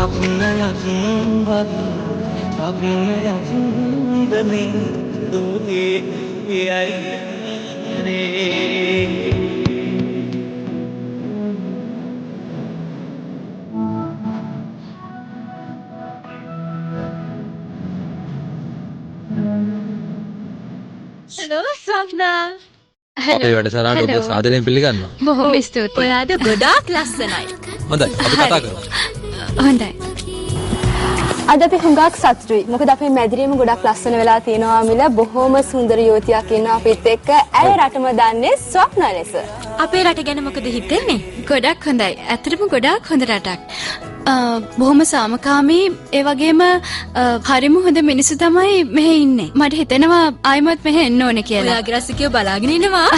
Hello, Swapna. අපේ වැඩසටහනට ඔබ සාදරයෙන් පිළිගන්නවා. බොහොම ස්තුතියි. ඔයාද ගොඩාක් ලස්සනයි. හොඳයි අපි කතා කරමු. හොඳයි. අද අපි හුඟක් සතුටුයි. මොකද අපේ මැදිරියම ගොඩක් ලස්සන වෙලා තියෙනවා මිල. බොහොම සුන්දර යුවතියක් ඉන්නවා අපිත් එක්ක. ඇය රටම දන්නේ ස්වප්නා ලෙස. අපේ රට ගැන මොකද හිතෙන්නේ? ගොඩක් හොඳයි. ඇත්තටම ගොඩාක් හොඳ රටක්. බොහොම සාමකාමී ඒ වගේම හරිම හොඳ මිනිස්සු තමයි මෙහෙ ඉන්නේ. මට හිතෙනවා ආයිමත් මෙහෙ එන්න ඕනේ කියලා. ඔයාගේ රසිකයෝ බලාගෙන ඉන්නවා.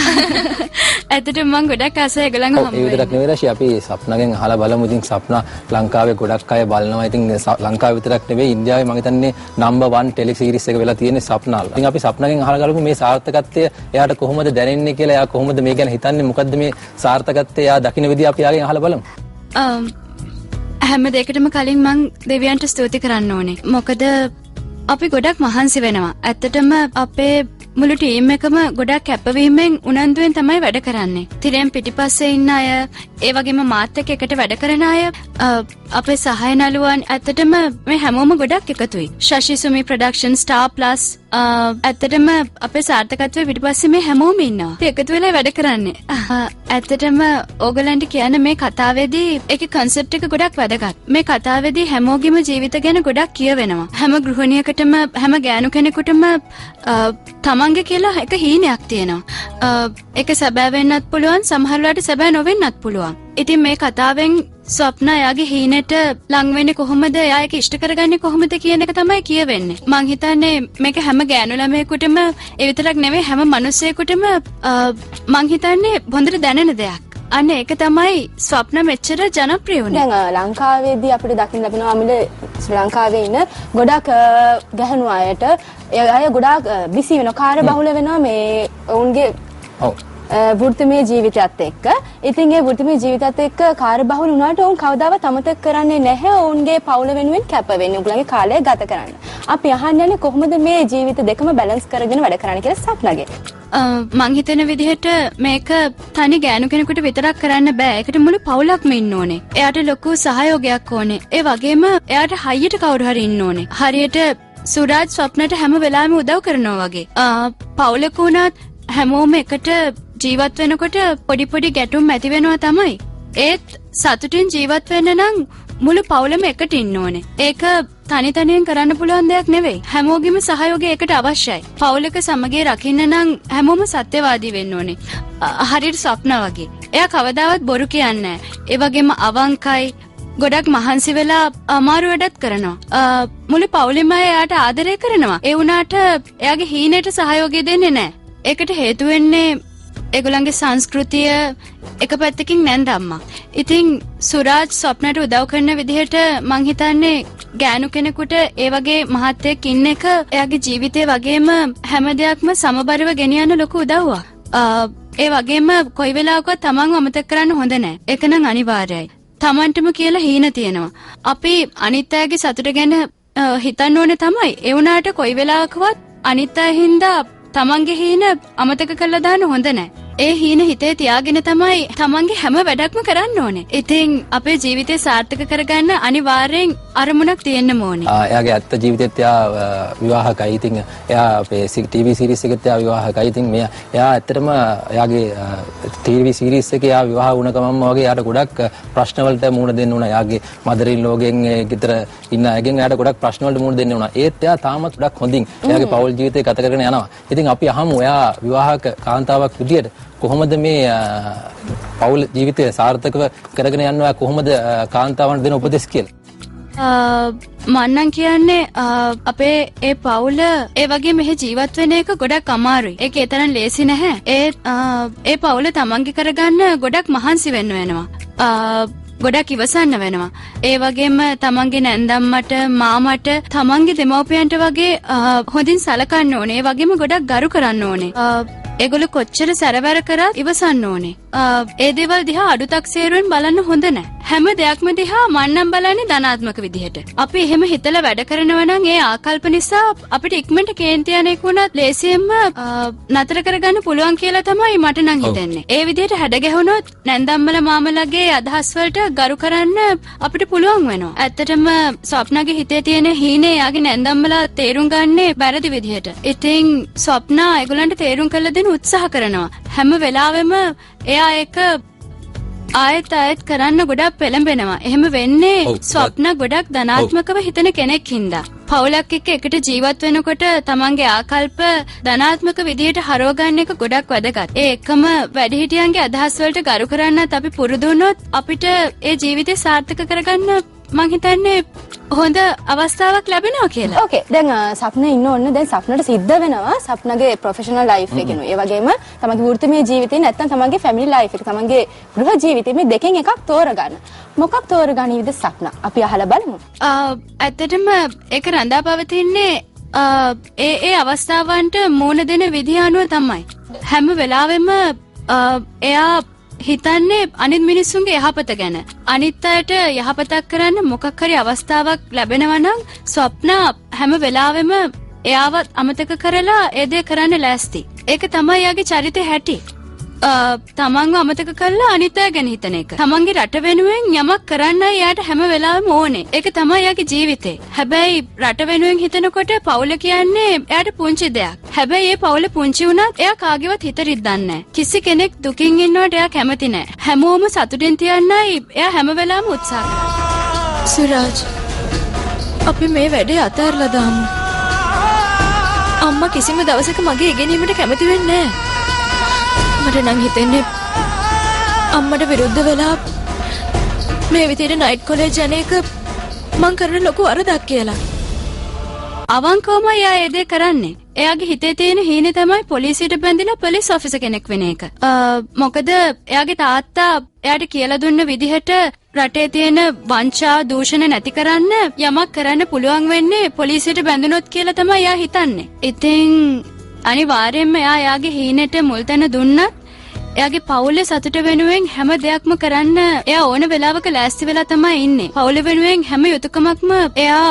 ඇත්තටම මම ගොඩක් ආසයි ඒගොල්ලන්ව හම්බ වෙන්න. ඒ විතරක් නෙවෙයි රෂි අපි සප්නාගෙන් අහලා බලමු. ඉතින් සප්නා ලංකාවේ ගොඩක් අය බලනවා. ඉතින් ලංකාව විතරක් නෙවෙයි ඉන්දියාවේ මම හිතන්නේ නම්බර් 1 ටෙලි සීරීස් එක වෙලා තියෙන්නේ සප්නා. ඉතින් අපි සප්නාගෙන් අහලා ගලමු මේ සාර්ථකත්වය එයාට කොහොමද දැනෙන්නේ කියලා. එයා කොහොමද මේ ගැන හිතන්නේ? මොකද්ද මේ සාර්ථකත්වය එයා දකින්න විදිය අපි යාගෙන් අහලා බලමු. හැම දෙයකටම කලින් මං දෙවියන්ට ස්තුති කරන්න ඕනේ. මොකද අපි ගොඩක් මහන්සි වෙනවා. ඇත්තටම අපේ මුළු ටීම් එකම ගොඩක් කැපවීමෙන් උනන්දුවෙන් තමයි වැඩ කරන්නේ. තිරෙන් පිටිපස්සේ ඉන්න අය, ඒ වගේම මාත් එක්ක එකට වැඩ කරන අය, අපේ සහාය නළුවන් ඇත්තටම මේ හැමෝම ගොඩක් එකතුයි. ශෂි සුමි ප්‍රොඩක්ෂන්, ස්ටාර් ප්ලස් ඇත්තටම අපේ සාර්ථකත්වයේ පිටිපස්සේ මේ හැමෝම ඉන්නවා. ඒ එකතු වෙලා වැඩ කරන්නේ. ඇත්තටම ඕගලන්ට කියන මේ කතාවේදී ඒකේ කන්සෙප්ට් එක ගොඩක් වැදගත්. මේ කතාවේදී හැමෝගෙම ජීවිත ගැන ගොඩක් කියවෙනවා. හැම ගෘහණියකටම හැම ගෑනු කෙනෙකුටම තමන්ගේ කියලා එක හීනයක් තියෙනවා. ඒක සැබෑ වෙන්නත් පුළුවන්, සමහර වෙලාවට සැබෑ නොවෙන්නත් පුළුවන්. ඉතින් මේ කතාවෙන් ස්වප්නා එයාගේ හීනෙට ලං වෙන්නේ කොහොමද, එයා ඒක ඉෂ්ට කරගන්නේ කොහොමද කියන එක තමයි කියවෙන්නේ. මං හිතන්නේ මේක හැම ගෑනු ළමයෙකුටම ඒ විතරක් නෙවෙයි හැම මිනිස්සෙකුටම මං හිතන්නේ හොඳට දැනෙන දෙයක්. අන්න ඒක තමයි ස්වප්න මෙච්චර ජනප්‍රිය වුණේ. දැන් ලංකාවේදී අපිට දකින්න ලැබෙනවා මිල ශ්‍රී ලංකාවේ ඉන්න ගොඩක් ගැහණු අයට අය ගොඩාක් බිසි වෙනවා, කාර්යබහුල වෙනවා මේ ඔවුන්ගේ වෘත්තිමය ජීවිතයත් එක්ක. ඉතින් ඒ වෘත්තිමය ජීවිතයත් එක්ක කාර්යබහුල වුණාට ඔවුන් කවදාවත් අමතක කරන්නේ නැහැ ඔවුන්ගේ පවුල වෙනුවෙන් කැප වෙන්නේ, උගලගේ කාලය ගත කරන්න. අපි අහන්න යන්නේ කොහොමද මේ ජීවිත දෙකම බැලන්ස් කරගෙන වැඩ කරන්න කියලා සප්නාගේ. මං හිතන විදිහට මේක තනි ගෑනු කෙනෙකුට විතරක් කරන්න බෑ. ඒකට මුළු පවුලක්ම ඉන්න ඕනේ. එයාට ලොකු සහයෝගයක් ඕනේ. ඒ වගේම එයාට හයියට කවුරු හරි ඉන්න ඕනේ. හරියට සුරාජ් ස්වප්නට හැම වෙලාවෙම උදව් කරනවා වගේ. පවුලක වුණත් හැමෝම එකට ජීවත් වෙනකොට පොඩි පොඩි ගැටුම් ඇති වෙනවා තමයි. ඒත් සතුටින් ජීවත් වෙන්න නම් මුළු පවුලම එකට ඉන්න ඕනේ. ඒක තනි තනියෙන් කරන්න පුළුවන් දෙයක් නෙවෙයි. හැමෝගෙම සහයෝගය ඒකට අවශ්‍යයි. පවුලක සමගිය රකින්න නම් හැමෝම සත්‍යවාදී වෙන්න ඕනේ. හරියට ස්වප්නා වගේ. එයා කවදාවත් බොරු කියන්නේ නැහැ. ඒ වගේම අවංකයි. ගොඩක් මහන්සි වෙලා අමාරු වැඩත් කරනවා. මුළු පවුලෙම එයාට ආදරය කරනවා. ඒ වුණාට එයාගේ හීනෙට සහයෝගය දෙන්නේ නැහැ. ඒකට හේතු වෙන්නේ ඒගොල්ලන්ගේ සංස්කෘතිය එක පැත්තකින් නැන්ද අම්මා. ඉතින් සුරාජ් ස්වප්නට උදව් කරන විදිහට මං හිතන්නේ ගෑනු කෙනෙකුට ඒ වගේ මහත්තයෙක් ඉන්න එක එයාගේ ජීවිතේ වගේම හැම දෙයක්ම සමබරව ගෙනියන්න ලොකු උදව්වක්. ඒ වගේම කොයි වෙලාවකවත් තමන්ව අමතක කරන්න හොඳ නැහැ. ඒක නම් අනිවාර්යයි. තමන්ටම කියලා හීන තියෙනවා. අපි අනිත් අයගේ සතුට ගැන හිතන්න ඕනේ තමයි. ඒ වුණාට කොයි වෙලාවකවත් අනිත් අය හින්දා තමන්ගේ හීන අමතක කරලා දාන්න හොඳ නැහැ. ඒ හීන හිතේ තියාගෙන තමයි තමන්ගේ හැම වැඩක්ම කරන්න ඕනේ. ඉතින් අපේ ජීවිතේ සාර්ථක කරගන්න අනිවාර්යෙන් අරමුණක් තියෙන්න ඕනේ. එයාගේ ඇත්ත ජීවිතෙත් එයා විවාහකයි. ඉතින් එයා අපේ ටීවී සීරීස් එකෙත් එයා විවාහකයි. ඉතින් එයා ඇත්තටම එයාගේ ටීවී සීරීස් එකේ එයා විවාහ වුණ ගමන්ම වගේ එයාට ගොඩක් ප්‍රශ්න වලට මුහුණ දෙන්න උනා. එයාගේ මදරින් ලෝගෙන් ගෙදර ඉන්න අයගෙන් එයාට ගොඩක් ප්‍රශ්න වලට මුහුණ දෙන්න උනා. ඒත් එයා තාමත් ගොඩක් හොඳින් එයාගේ පෞල් ජීවිතේ ගත කරගෙන යනවා. ඉතින් අපි අහමු එයා විවාහක කාන්තාවක් විදියට කොහොමද මේ පෞල් ජීවිතය සාර්ථකව කරගෙන යනවා, කොහොමද කාන්තාවන්ට දෙන උපදෙස් කියලා? මන්නම් කියන්නේ අපේ ඒ පවුල ඒ වගේ මෙහෙ ජීවත් වෙන එක ගොඩක් අමාරුයි. ඒක ඒ තරම් ලේසි නැහැ. ඒ පවුල තමන්ගේ කරගන්න ගොඩක් මහන්සි වෙන්න වෙනවා. ගොඩක් ඉවසන්න වෙනවා. ඒ වගේම තමන්ගේ නැන්දම්මට මාමට තමන්ගේ දෙමව්පියන්ට වගේ හොඳින් සලකන්න ඕනේ. ඒ වගේම ගොඩක් ගරු කරන්න ඕනේ. ඒගොල්ලෝ කොච්චර සැරවැර කරත් ඉවසන්න ඕනේ. ඒ දේවල් දිහා අඩුතක් සේරුවෙන් බලන්න හොඳ නැහැ. හැම දෙයක්ම දිහා මන්නම් බලන්නේ ධනාත්මක විදිහට. අපි එහෙම හිතලා වැඩ කරනවා නම් ඒ ආකල්ප නිසා අපිට ඉක්මනට කේන්ති යන එක උනත් ලේසියෙන්ම නතර කරගන්න පුළුවන් කියලා තමයි මට නම් හිතෙන්නේ. ඒ විදිහට හැඩ ගැහුනොත් නැන්දම්මල මාමලගේ අදහස් වලට ගරු කරන්න අපිට පුළුවන් වෙනවා. ඇත්තටම ස්වප්නාගේ හිතේ තියෙන හීනේ යාගේ නැන්දම්මලා තේරුම් ගන්නේ වැරදි විදිහට. ඉතින් ස්වප්නා ඒගොල්ලන්ට තේරුම් කරලා දෙන්න උත්සාහ කරනවා. හැම වෙලාවෙම එයා ඒක ආයෙත් කරන්න ගොඩක් පෙළඹෙනවා. එහෙම වෙන්නේ ස්වප්න ගොඩක් ධනාත්මකව හිතන කෙනෙක් හින්දා. පවුලක් එක්ක එකට ජීවත් වෙනකොට තමන්ගේ ආකල්ප ධනාත්මක විදිහට හරව ගන්න එක ගොඩක් වැදගත්. ඒ එකම වැඩිහිටියන්ගේ අදහස් වලට ගරු කරන්නත් අපි පුරුදු වුණොත් අපිට ඒ ජීවිතය සාර්ථක කරගන්න මං හිතන්නේ හොඳ අවස්ථාවක් ලැබෙනවා කියලා. ඕකේ. දැන් සප්න ඉන්න ඕනේ. දැන් සප්නට සිද්ධ වෙනවා සප්නගේ ප්‍රොෆෙෂනල් ලයිෆ් එකේනු. ඒ වගේම තමන්ගේ වෘත්තිමය ජීවිතේ නැත්නම් තමන්ගේ ෆැමිලි ලයිෆ් එක, තමන්ගේ ගෘහ ජීවිතේ මේ දෙකෙන් එකක් තෝරගන්න. මොකක් තෝරගනීවිද සප්න? අපි අහලා බලමු. ඇත්තටම ඒක රඳා පවතින්නේ ඒ අවස්ථාවන්ට මූණ දෙන විදිහ අනුව තමයි. හැම වෙලාවෙම එයා හිතන්නේ අනිත් මිනිස්සුන්ගේ යහපත ගැන. අනිත් අයට යහපතක් කරන්න මොකක් හරි අවස්ථාවක් ලැබෙනවා නම් ස්වප්නා හැම වෙලාවෙම එයාවත් අමතක කරලා ඒ දේ කරන්න ලෑස්ති. ඒක තමයි යාගේ චරිතේ හැටි. තමන්ව අමතක කරලා අනිත් අය ගැන හිතන එක. තමන්ගේ රට වෙනුවෙන් යමක් කරන්නයි එයාට හැම වෙලාවෙම ඕනේ. ඒක තමයි යාගේ ජීවිතේ. හැබැයි රට වෙනුවෙන් හිතනකොට පවුල කියන්නේ එයාට පුංචි දෙයක්. හැබැයි ඒ පවුල පුංචි වුණත් එයා කාගේවත් හිත රිද්දන්නේ නැහැ. කිසි කෙනෙක් දුකින් ඉන්නවට එයා කැමති නැහැ. හැමෝම සතුටින් තියන්නයි එයා හැම වෙලාවෙම උත්සාහ කරන්නේ. සුරාජ්, අපි මේ වැඩේ අතහැරලා දාමු. අම්මා කිසිම දවසක මගේ ඉගෙනීමට කැමති වෙන්නේ නැහැ. මට නම් හිතෙන්නේ අම්මට විරුද්ධ වෙලා මේ විදිහට නයිට් කොලේජ් යන එක මං කරන ලොකු වරදක් කියලා. අවංකවම එයා ඒ දේ කරන්නේ. එයාගේ හිතේ තියෙන හීනේ තමයි පොලිසියට බැඳිලා පොලිස් ඔෆිසර් කෙනෙක් වෙන එක. මොකද එයාගේ තාත්තා එයාට කියලා දුන්න විදිහට රටේ තියෙන වංචා දූෂණ නැති කරන්න යමක් කරන්න පුළුවන් වෙන්නේ පොලිසියට බැඳුනොත් කියලා තමයි එයා හිතන්නේ. ඉතින් අනිවාර්යයෙන්ම එයාගේ හීනෙට මුල් තැන දුන්නත් එයාගේ පවුලේ සතුට වෙනුවෙන් හැම දෙයක්ම කරන්න එයා ඕන වෙලාවක ලෑස්ති වෙලා තමයි ඉන්නේ. පවුල වෙනුවෙන් හැම යුතුයකමක්ම එයා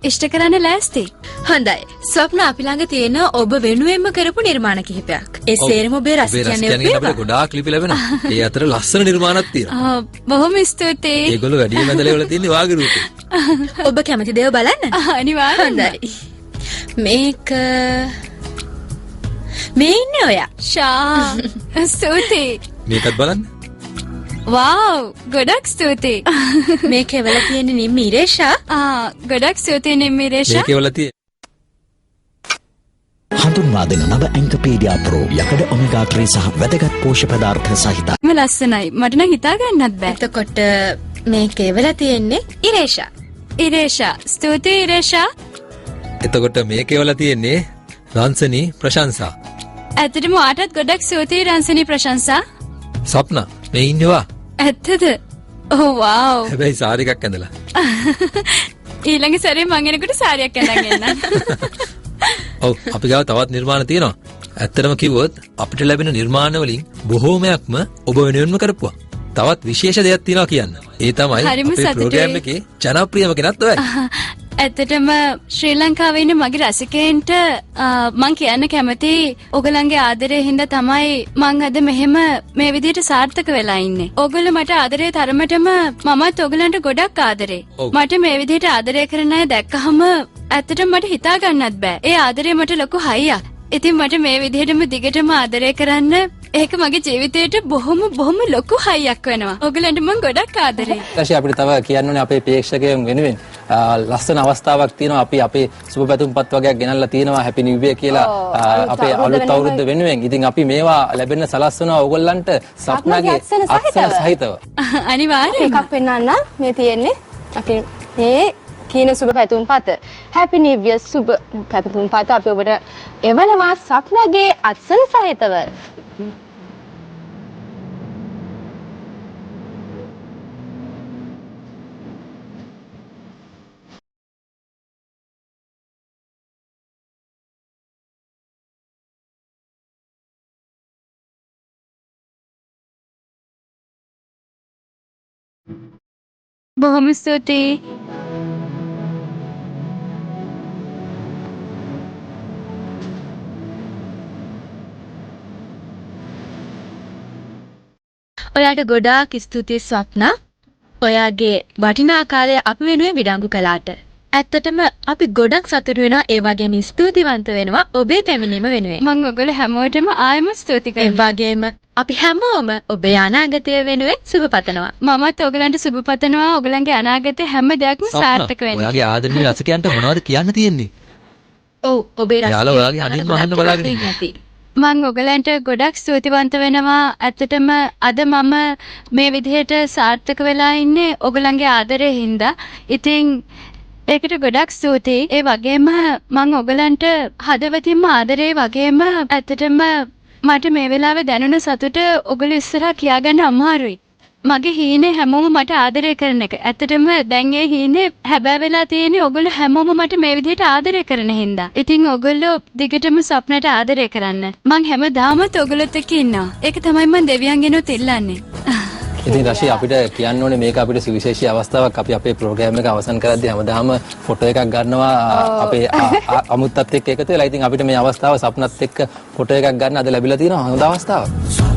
ඉෂ්ට කරන්න ලෑස්ති. හොඳයි. ස්වප්න අපි ළඟ තියෙන ඔබ වෙනුවෙන්ම කරපු නිර්මාණ කිහිපයක්. ඒ සේරම ඔබේ රසිකයන්ගේ අපිට ගොඩාක් ලිපි ලැබෙනවා. ඒ අතර ලස්සන නිර්මාණක් තියෙනවා. බොහොම ස්තුතියි. ඒගොල්ලෝ වැඩි මැදලේ වල තියෙන වාගේ රූපේ. ඔබ කැමති දේව බලන්න? අනිවාර්යයෙන්ම. හොඳයි. මේක මේ ඉන්නේ ඔයා. ෂා ස්තුතියි. මේකත් බලන්න. වව් ගොඩක් ස්තුතියි. මේකේ වල තියෙන නිම්මි ඉරේෂා. ගොඩක් ස්තුතියි නිම්මි ඉරේෂා. මේකේ වල තියෙන හඳුන්වා දෙන නව ඇන්කපීඩියා ප්‍රෝ යකඩ ඔමෙගා 3 සහ වැදගත් පෝෂ්‍ය පදාර්ථ සහිතයි. ලස්සනයි. මට නම් හිතා ගන්නත් බෑ. එතකොට මේකේ වල තියෙන්නේ ඉරේෂා. ඉරේෂා ස්තුතියි ඉරේෂා. එතකොට මේකේ වල තියෙන්නේ රන්සනි ප්‍රශංසා. ඇත්තටම ආටත් ගොඩක් ස්තුතියි රන්සනි ප්‍රශංසා. සප්නා මේ ඉන්නවා. ඇත්තද? ඔව් වව්. හැබැයි සාරි එකක් ඇඳලා. ඊළඟ සැරේ මං එනකොට සාරියක් ඇඳන් එන්න. ඔව් අපි ගාව තවත් නිර්මාණ තියෙනවා. ඇත්තටම කිව්වොත් අපිට ලැබෙන නිර්මාණ වලින් බොහෝමයක්ම ඔබ වෙනුවෙන්ම කරපුවා. තවත් විශේෂ දෙයක් තියෙනවා කියන්න. ඒ තමයි අපේ ප්‍රෝග්‍රෑම් එකේ ජනප්‍රියම කෙනත් ඔයයි. ඇත්තටම ශ්‍රී ලංකාවේ ඉන්න මගේ රසිකයන්ට මං කියන්න කැමති ඔයගලන්ගේ ආදරේ හින්දා තමයි මං අද මෙහෙම මේ විදිහට සාර්ථක වෙලා ඉන්නේ. ඔයගොල්ලෝ මට ආදරේ තරමටම මමත් ඔයගලන්ට ගොඩක් ආදරේ. මට මේ විදිහට ආදරය කරන අය දැක්කහම ඇත්තටම මට හිතා ගන්නත් බෑ. ඒ ආදරේ මට ලොකු හයියක්. ඉතින් මට මේ විදිහටම දිගටම ආදරය කරන්න ඒක මගේ ජීවිතේට බොහොම ලොකු හයියක් වෙනවා. ඔයගලන්ට මම ගොඩක් ආදරේ. ඊට අපිට තව කියන්න ඕනේ අපේ ප්‍රේක්ෂකයන් වෙනුවෙන් ලස්සන අවස්ථාවක් තියෙනවා. අපි අපේ සුබ පැතුම්පත් වගේක් ගෙනල්ලා තියෙනවා හැපි නිව් ඉයර් කියලා අපේ අලුත් අවුරුද්ද වෙනුවෙන්. ඉතින් අපි මේවා ලැබෙන්න සලස්වනවා ඕගොල්ලන්ට සප්නාගේ අත්සන සහිතව. අනිවාර්යයෙන්ම එකක් පෙන්වන්න මේ තියෙන්නේ අපි මේ කීන සුබ පැතුම්පත. හැපි නිව් ඉයර් සුබ පැතුම්පත අපි ඔබට එවනවා සප්නගේ අත්සන සහිතව. බොහොම ස්තුතියි. ඔයාට ගොඩාක් ස්තුතියි ස්වප්නා. ඔයාගේ වටිනා කාලය අපි වෙනුවෙන් විඩංගු කළාට. ඇත්තටම අපි ගොඩක් සතුටු වෙනවා ඒ වගේම ස්තුතිවන්ත වෙනවා ඔබේ පැමිණීම වෙනුවෙන්. මම ඔයගොල්ලෝ හැමෝටම ආයෙම ස්තුති ඒ කරනවා. වගේම අපි හැමෝම ඔබේ අනාගතය වෙනුවෙන් සුබ පතනවා. මමත් ඔයගලන්ට සුබ පතනවා. ඔයගලන්ගේ අනාගතේ හැම දෙයක්ම සාර්ථක වෙන්න. ඔයාගේ ආදරණීය රසිකයන්ට මොනවද කියන්න තියෙන්නේ? ඔව් ඔබේ යාළුවා ඔයාගේ අනින්ම අහන්න බලාගෙන නැති. මම ඔයගලන්ට ගොඩක් ස්තුතිවන්ත වෙනවා. ඇත්තටම අද මම මේ විදිහට සාර්ථක වෙලා ඉන්නේ ඔයගලන්ගේ ආදරේ හින්දා. ඉතින් ඒකට ගොඩක් ස්තුතියි. ඒ වගේම මම ඔයගලන්ට හදවතින්ම ආදරේ වගේම ඇත්තටම මට මේ වෙලාවේ දැනුණ සතුට ඔයගොල්ලෝ ඉස්සරහා කියාගන්න අමාරුයි. මගේ හීනේ හැමෝම මට ආදරය කරන එක. ඇත්තටම දැන් ඒ හීනේ හැබෑ වෙලා තියෙන්නේ ඔයගොල්ලෝ හැමෝම මට මේ විදිහට ආදරය කරන හින්දා. ඉතින් ඔයගොල්ලෝ දිගටම ස්වප්නට ආදරය කරන්න. මං හැමදාමත් ඔයගොල්ලොත් එක්ක ඉන්නවා. ඒක තමයි මං දෙවියන්ගෙනුත් ඉල්ලන්නේ. ඉතින් රෂි අපිට කියන්න ඕනේ මේක අපිට සුවිශේෂී අවස්ථාවක්. අපි අපේ ප්‍රෝග්‍රෑම් එක අවසන් කරද්දී හැමදාම ෆොටෝ එකක් ගන්නවා අපේ අමුත්තත් එක්ක එකතු වෙලා. ඉතින් අපිට මේ අවස්ථාව සප්නත් එක්ක ෆොටෝ එකක් ගන්න අද ලැබිලා තියෙනවා හොඳ අවස්ථාවක්.